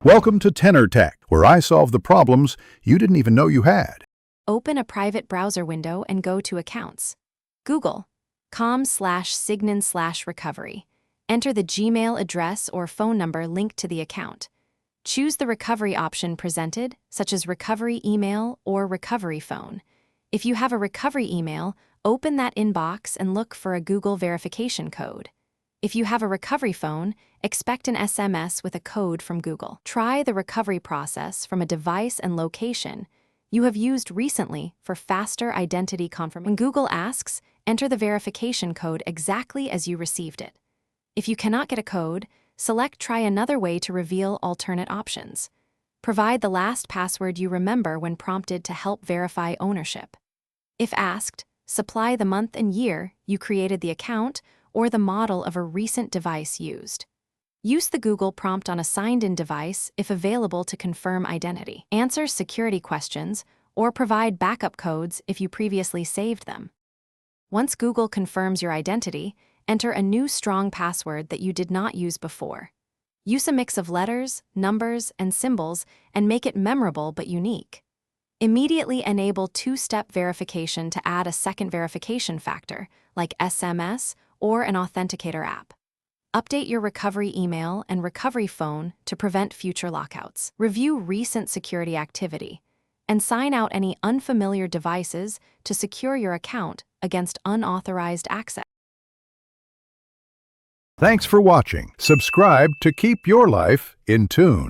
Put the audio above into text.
Welcome to Tenor Tech, where I solve the problems you didn't even know you had. Open a private browser window and go to Accounts. Google com/signin/recovery. Enter the Gmail address or phone number linked to the account. Choose the recovery option presented, such as recovery email or recovery phone. If you have a recovery email, open that inbox and look for a Google verification code. If you have a recovery phone, expect an SMS with a code from Google. Try the recovery process from a device and location you have used recently for faster identity confirmation. When Google asks, enter the verification code exactly as you received it. If you cannot get a code, select Try another way to reveal alternate options. Provide the last password you remember when prompted to help verify ownership. If asked, supply the month and year you created the account or the model of a recent device used. Use the Google prompt on a signed-in device if available to confirm identity. Answer security questions or provide backup codes if you previously saved them. Once Google confirms your identity, enter a new strong password that you did not use before. Use a mix of letters, numbers, and symbols and make it memorable but unique. Immediately enable two-step verification to add a second verification factor, like SMS or an authenticator app. Update your recovery email and recovery phone to prevent future lockouts. Review recent security activity and sign out any unfamiliar devices to secure your account against unauthorized access. Thanks for watching. Subscribe to keep your life in tune.